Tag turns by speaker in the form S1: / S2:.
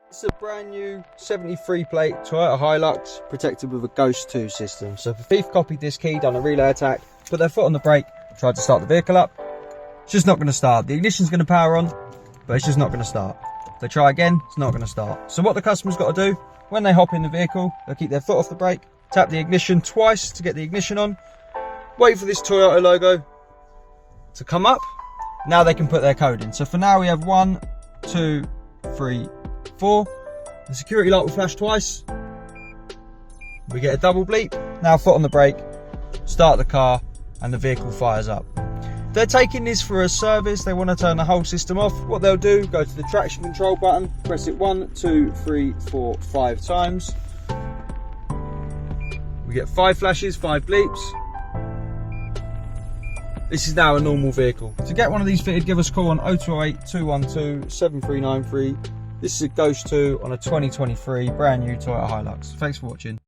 S1: It's a brand new 73 plate Toyota Hilux protected with a Ghost 2 system. So if a thief copied this key, done a relay attack, put their foot on the brake, tried to start the vehicle up, it's just not going to start. The ignition's going to power on, but it's just not going to start. If they try again, it's not going to start. So what the customer's got to do, when they hop in the vehicle, they'll keep their foot off the brake, tap the ignition twice to get the ignition on, wait for this Toyota logo to come up. Now they can put their code in. So for now we have 1, 2, 3, 4. The security light will flash twice. We get a double bleep. Now foot on the brake, start the car, and the vehicle fires up. If they're taking this for a service, they want to turn the whole system off. What they'll do, go to the traction control button, press it 1, 2, 3, 4, 5 times. We get 5 flashes, 5 bleeps. This is now a normal vehicle. To get one of these fitted, give us a call on 0208 212 7393. This is a Ghost 2 on a 2023 brand new Toyota Hilux. Thanks for watching.